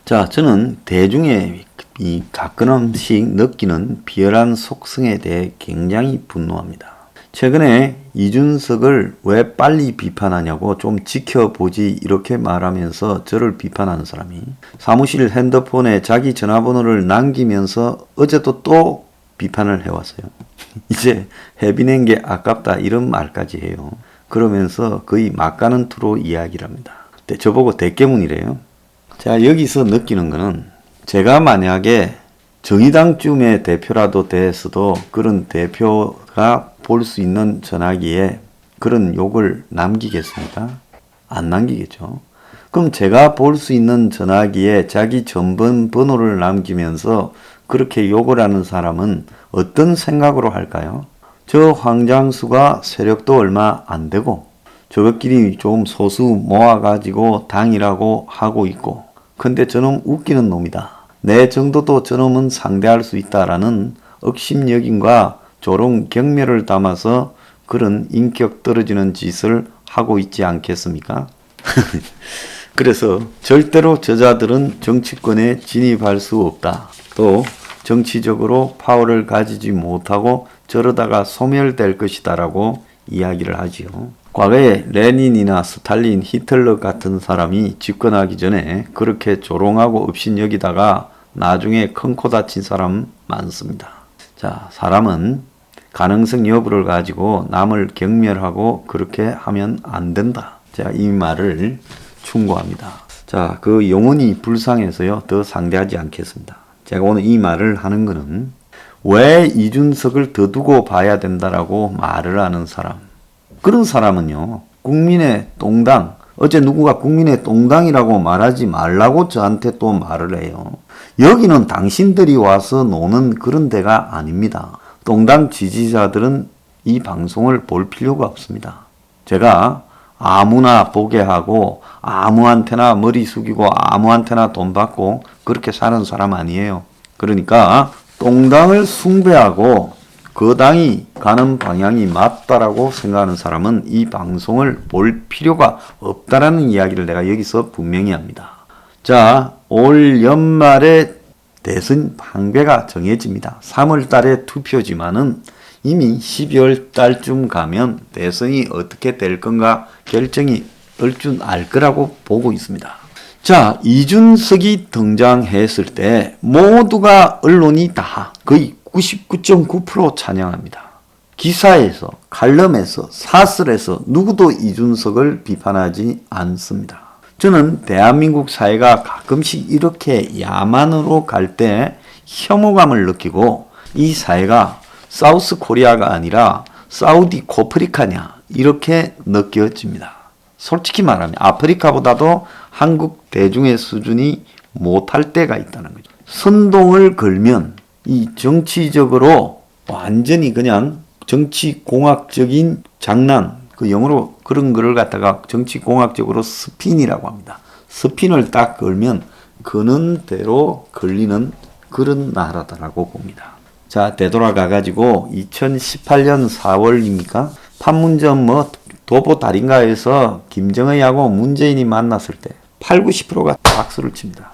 자, 저는 대중의 이 가끔씩 느끼는 비열한 속성에 대해 굉장히 분노합니다. 최근에 이준석을 왜 빨리 비판하냐고 좀 지켜보지 이렇게 말하면서 저를 비판하는 사람이 사무실 핸드폰에 자기 전화번호를 남기면서 어제도 또 비판을 해왔어요. 이제 해비낸 게 아깝다 이런 말까지 해요. 그러면서 거의 막가는 투로 이야기를 합니다. 저보고 대깨문이래요. 자, 여기서 느끼는 거는 제가 만약에 정의당쯤의 대표라도 됐어도 그런 대표가 볼 수 있는 전화기에 그런 욕을 남기겠습니까? 안 남기겠죠. 그럼 제가 볼 수 있는 전화기에 자기 전번번호를 남기면서 그렇게 욕을 하는 사람은 어떤 생각으로 할까요? 저 황장수가 세력도 얼마 안 되고 저것끼리 좀 소수 모아가지고 당이라고 하고 있고 근데 저놈 웃기는 놈이다. 내 정도도 저놈은 상대할 수 있다라는 억심여김과 조롱 경멸을 담아서 그런 인격 떨어지는 짓을 하고 있지 않겠습니까? 그래서 절대로 저자들은 정치권에 진입할 수 없다. 또 정치적으로 파워를 가지지 못하고 저러다가 소멸될 것이다 라고 이야기를 하지요. 과거에 레닌이나 스탈린, 히틀러 같은 사람이 집권하기 전에 그렇게 조롱하고 업신여기다가 나중에 큰 코 다친 사람 많습니다. 자, 사람은 가능성 여부를 가지고 남을 경멸하고 그렇게 하면 안 된다. 제가 이 말을 충고합니다. 자, 그 영혼이 불쌍해서요, 더 상대하지 않겠습니다. 제가 오늘 이 말을 하는 거는 왜 이준석을 더 두고 봐야 된다라고 말을 하는 사람. 그런 사람은요, 국민의 똥당, 어제 누구가 국민의 똥당이라고 말하지 말라고 저한테 또 말을 해요. 여기는 당신들이 와서 노는 그런 데가 아닙니다. 똥당 지지자들은 이 방송을 볼 필요가 없습니다. 제가 아무나 보게 하고 아무한테나 머리 숙이고 아무한테나 돈 받고 그렇게 사는 사람 아니에요. 그러니까 똥당을 숭배하고 그 당이 가는 방향이 맞다라고 생각하는 사람은 이 방송을 볼 필요가 없다라는 이야기를 내가 여기서 분명히 합니다. 자, 올 연말에 대선 방배가 정해집니다. 3월 달에 투표지만은 이미 12월 달쯤 가면 대선이 어떻게 될 건가 결정이 얼추 알 거라고 보고 있습니다. 자, 이준석이 등장했을 때 모두가 언론이 다 거의 99.9% 찬양합니다. 기사에서, 칼럼에서, 사설에서 누구도 이준석을 비판하지 않습니다. 저는 대한민국 사회가 가끔씩 이렇게 야만으로 갈 때 혐오감을 느끼고 이 사회가 사우스 코리아가 아니라 사우디 코프리카냐 이렇게 느껴집니다. 솔직히 말하면 아프리카보다도 한국 대중의 수준이 못할 때가 있다는 거죠. 선동을 걸면 이 정치적으로 완전히 그냥 정치공학적인 장난, 그 영어로 그런 거를 갖다가 정치공학적으로 스핀이라고 합니다. 스핀을 딱 걸면 그는 대로 걸리는 그런 나라다라고 봅니다. 자, 되돌아가가지고 2018년 4월입니까? 판문점 도보 달인가에서 김정은하고 문재인이 만났을 때 80, 90%가 박수를 칩니다.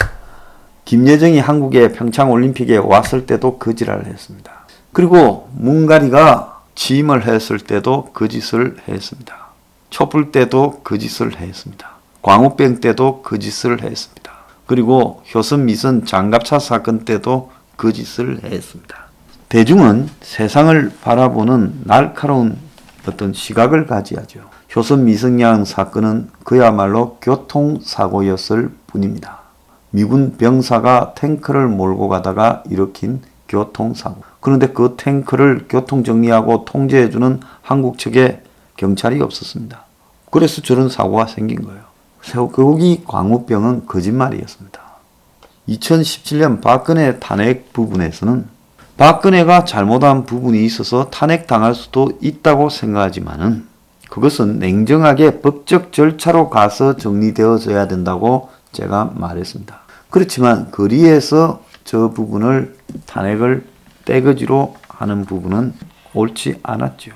김여정이 한국에 평창올림픽에 왔을 때도 거짓말을 했습니다. 그리고 문가리가 취임을 했을 때도 거짓을 했습니다. 촛불 때도 거짓을 했습니다. 광우병 때도 거짓을 했습니다. 그리고 효선 미선 장갑차 사건 때도 거짓을 했습니다. 대중은 세상을 바라보는 날카로운 어떤 시각을 가져야죠. 효선 미성양 사건은 그야말로 교통사고였을 뿐입니다. 미군 병사가 탱크를 몰고 가다가 일으킨 교통사고. 그런데 그 탱크를 교통정리하고 통제해주는 한국 측에 경찰이 없었습니다. 그래서 저런 사고가 생긴 거예요. 쇠고기 광우병은 거짓말이었습니다. 2017년 박근혜 탄핵 부분에서는 박근혜가 잘못한 부분이 있어서 탄핵당할 수도 있다고 생각하지만은 그것은 냉정하게 법적 절차로 가서 정리되어져야 된다고 제가 말했습니다. 그렇지만 거리에서 저 부분을 탄핵을 떼거지로 하는 부분은 옳지 않았죠.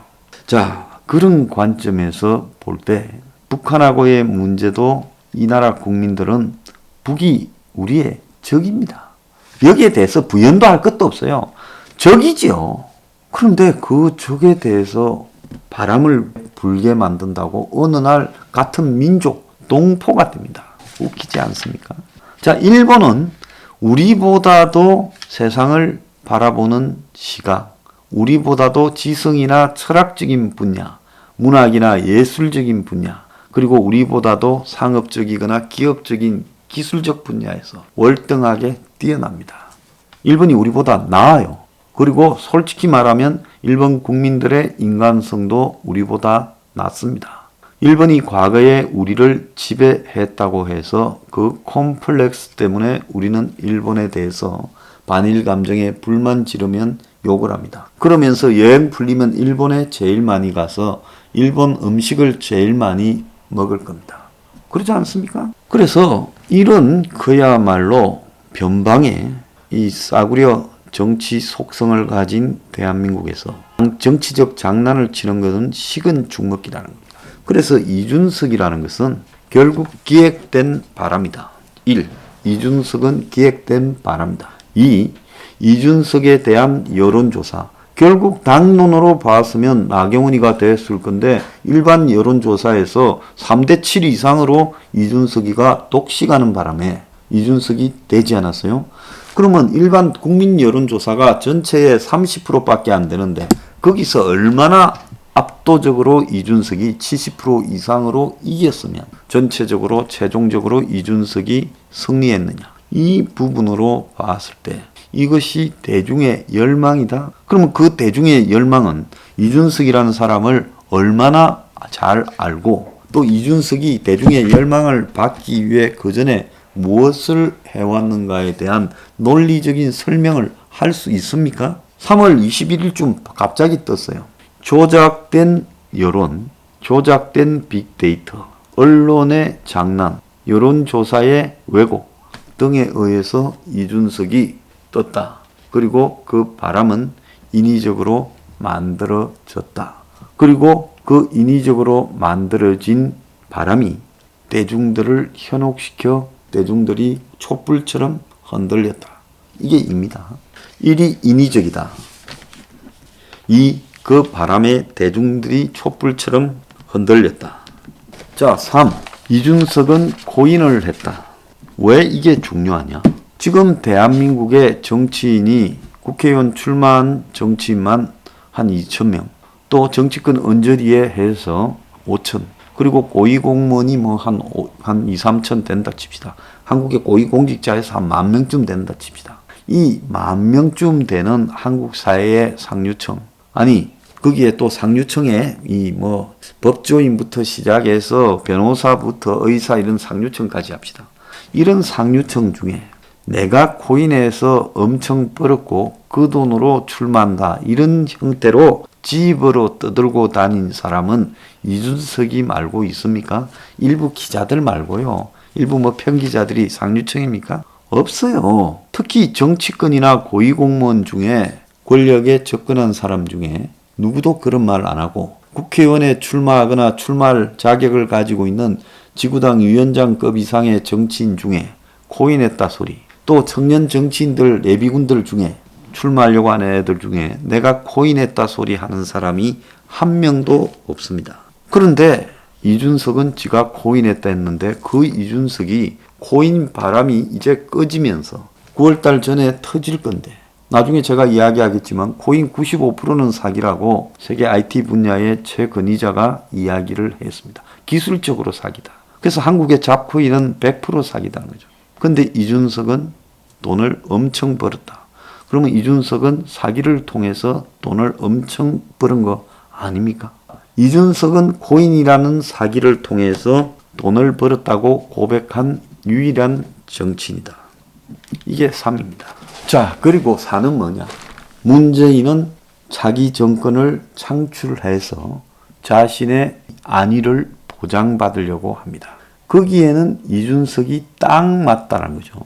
자, 그런 관점에서 볼 때 북한하고의 문제도 이 나라 국민들은 북이 우리의 적입니다. 여기에 대해서 부연도 할 것도 없어요. 적이지요. 그런데 그 적에 대해서 바람을 불게 만든다고 어느 날 같은 민족 동포가 됩니다. 웃기지 않습니까? 자, 일본은 우리보다도 세상을 바라보는 시각, 우리보다도 지성이나 철학적인 분야, 문학이나 예술적인 분야, 그리고 우리보다도 상업적이거나 기업적인 기술적 분야에서 월등하게 뛰어납니다. 일본이 우리보다 나아요. 그리고 솔직히 말하면 일본 국민들의 인간성도 우리보다 낫습니다. 일본이 과거에 우리를 지배했다고 해서 그 콤플렉스 때문에 우리는 일본에 대해서 반일 감정에 불만 지르면 욕을 합니다. 그러면서 여행 풀리면 일본에 제일 많이 가서 일본 음식을 제일 많이 먹을 겁니다. 그렇지 않습니까? 그래서 이런 그야말로 변방의 이 싸구려 정치 속성을 가진 대한민국에서 정치적 장난을 치는 것은 식은 죽 먹기라는 겁니다. 그래서 이준석이라는 것은 결국 기획된 바람이다. 1. 이준석은 기획된 바람이다. 2. 이준석에 대한 여론조사. 결국 당론으로 봤으면 나경원이가 됐을 건데 일반 여론조사에서 3대 7 이상으로 이준석이가 독식하는 바람에 이준석이 되지 않았어요. 그러면 일반 국민 여론조사가 전체의 30%밖에 안 되는데 거기서 얼마나 압도적으로 이준석이 70% 이상으로 이겼으면 전체적으로 최종적으로 이준석이 승리했느냐. 이 부분으로 봤을 때 이것이 대중의 열망이다. 그러면 그 대중의 열망은 이준석이라는 사람을 얼마나 잘 알고 또 이준석이 대중의 열망을 받기 위해 그 전에 무엇을 해왔는가에 대한 논리적인 설명을 할 수 있습니까? 3월 21일쯤 갑자기 떴어요. 조작된 여론, 조작된 빅데이터, 언론의 장난, 여론조사의 왜곡 등에 의해서 이준석이 떴다. 그리고 그 바람은 인위적으로 만들어졌다. 그리고 그 인위적으로 만들어진 바람이 대중들을 현혹시켜 대중들이 촛불처럼 흔들렸다. 이게 입니다. 1이 인위적이다. 2. 그 바람에 대중들이 촛불처럼 흔들렸다. 자, 3. 이준석은 고인을 했다. 왜 이게 중요하냐? 지금 대한민국의 정치인이 국회의원 출마한 정치인만 한 2,000명, 또 정치권 언저리에 해서 5,000, 그리고 고위공무원이 뭐 한 2, 3천 된다 칩시다. 한국의 고위공직자에서 한 10,000명쯤 된다 칩시다. 이 10,000명쯤 되는 한국 사회의 상류층, 아니 거기에 또 상류층에 이 뭐 법조인부터 시작해서 변호사부터 의사 이런 상류층까지 합시다. 이런 상류층 중에 내가 코인에서 엄청 벌었고 그 돈으로 출마한다. 이런 형태로 집으로 떠들고 다닌 사람은 이준석이 말고 있습니까? 일부 기자들 말고요. 일부 뭐 편기자들이 상류층입니까? 없어요. 특히 정치권이나 고위공무원 중에 권력에 접근한 사람 중에 누구도 그런 말 안 하고 국회의원에 출마하거나 출마할 자격을 가지고 있는 지구당 위원장급 이상의 정치인 중에 코인했다 소리, 또 청년 정치인들 예비군들 중에 출마하려고 하는 애들 중에 내가 코인했다 소리 하는 사람이 한 명도 없습니다. 그런데 이준석은 지가 코인했다 했는데 그 이준석이 코인 바람이 이제 꺼지면서 9월달 전에 터질 건데 나중에 제가 이야기하겠지만 코인 95%는 사기라고 세계 IT 분야의 최근위자가 이야기를 했습니다. 기술적으로 사기다. 그래서 한국의 잡코인은 100% 사기다는 거죠. 근데 이준석은 돈을 엄청 벌었다. 그러면 이준석은 사기를 통해서 돈을 엄청 버는 거 아닙니까? 이준석은 코인이라는 사기를 통해서 돈을 벌었다고 고백한 유일한 정치인이다. 이게 3입니다. 자, 그리고 4는 뭐냐? 문재인은 자기 정권을 창출해서 자신의 안위를 보장받으려고 합니다. 거기에는 이준석이 딱 맞다는 거죠.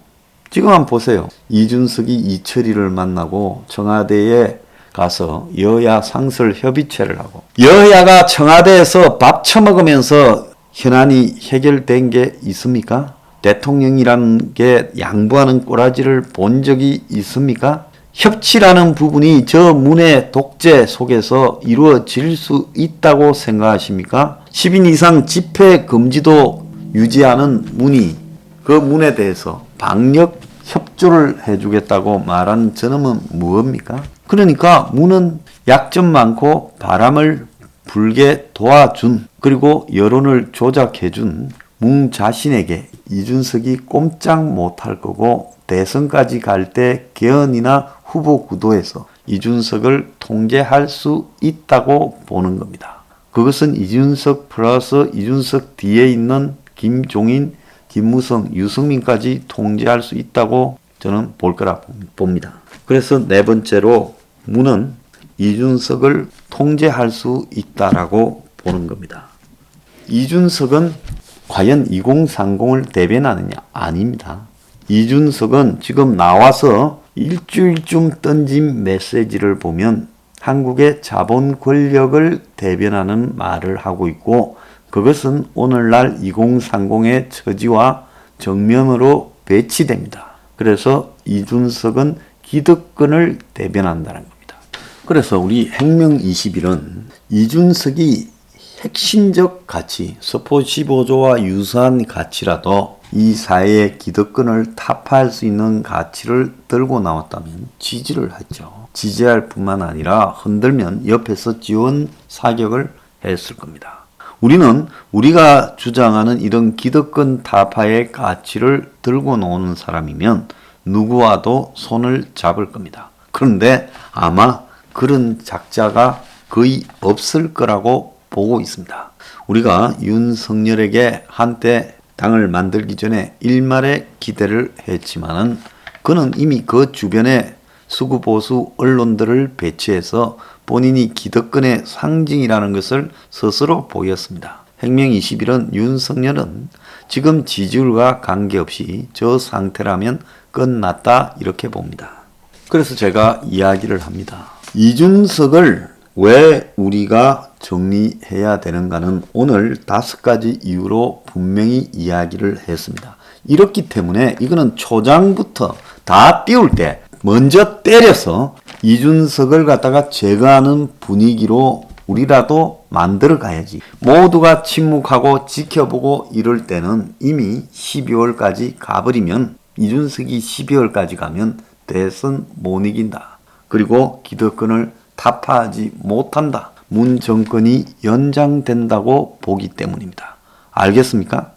지금 한번 보세요. 이준석이 이철이를 만나고 청와대에 가서 여야 상설 협의체를 하고 여야가 청와대에서 밥 처먹으면서 현안이 해결된 게 있습니까? 대통령이라는 게 양보하는 꼬라지를 본 적이 있습니까? 협치라는 부분이 저 문의 독재 속에서 이루어질 수 있다고 생각하십니까? 10인 이상 집회 금지도 유지하는 문의, 그 문에 대해서 방역 협조를 해주겠다고 말한 저놈은 무엇입니까? 그러니까 문은 약점 많고 바람을 불게 도와준, 그리고 여론을 조작해준 문 자신에게 이준석이 꼼짝 못할 거고, 대선까지 갈 때 개헌이나 후보 구도에서 이준석을 통제할 수 있다고 보는 겁니다. 그것은 이준석 플러스 이준석 뒤에 있는 김종인, 김무성, 유승민까지 통제할 수 있다고 저는 볼 거라 봅니다. 그래서 네 번째로 문은 이준석을 통제할 수 있다라고 보는 겁니다. 이준석은 과연 2030을 대변하느냐? 아닙니다. 이준석은 지금 나와서 일주일쯤 던진 메시지를 보면 한국의 자본 권력을 대변하는 말을 하고 있고, 그것은 오늘날 2030의 처지와 정면으로 배치됩니다. 그래서 이준석은 기득권을 대변한다는 겁니다. 그래서 우리 핵명 21은 이준석이 핵심적 가치, 서포 15조와 유사한 가치라도 이 사회의 기득권을 타파할 수 있는 가치를 들고 나왔다면 지지를 했죠. 지지할 뿐만 아니라 흔들면 옆에서 지원 사격을 했을 겁니다. 우리는 우리가 주장하는 이런 기득권 타파의 가치를 들고 나오는 사람이면 누구와도 손을 잡을 겁니다. 그런데 아마 그런 작자가 거의 없을 거라고 보고 있습니다. 우리가 윤석열에게 한때 당을 만들기 전에 일말의 기대를 했지만은 그는 이미 그 주변에 수구보수 언론들을 배치해서 본인이 기득권의 상징이라는 것을 스스로 보였습니다. 핵명 21은 윤석열은 지금 지지율과 관계없이 저 상태라면 끝났다 이렇게 봅니다. 그래서 제가 이야기를 합니다. 이준석을 왜 우리가 정리해야 되는가는 오늘 5가지 이유로 분명히 이야기를 했습니다. 이렇기 때문에 이거는 초장부터 다 띄울 때 먼저 때려서 이준석을 갖다가 제거하는 분위기로 우리라도 만들어 가야지. 모두가 침묵하고 지켜보고 이럴 때는 이미 12월까지 가버리면, 이준석이 12월까지 가면 대선 못 이긴다. 그리고 기득권을 타파하지 못한다. 문 정권이 연장된다고 보기 때문입니다. 알겠습니까?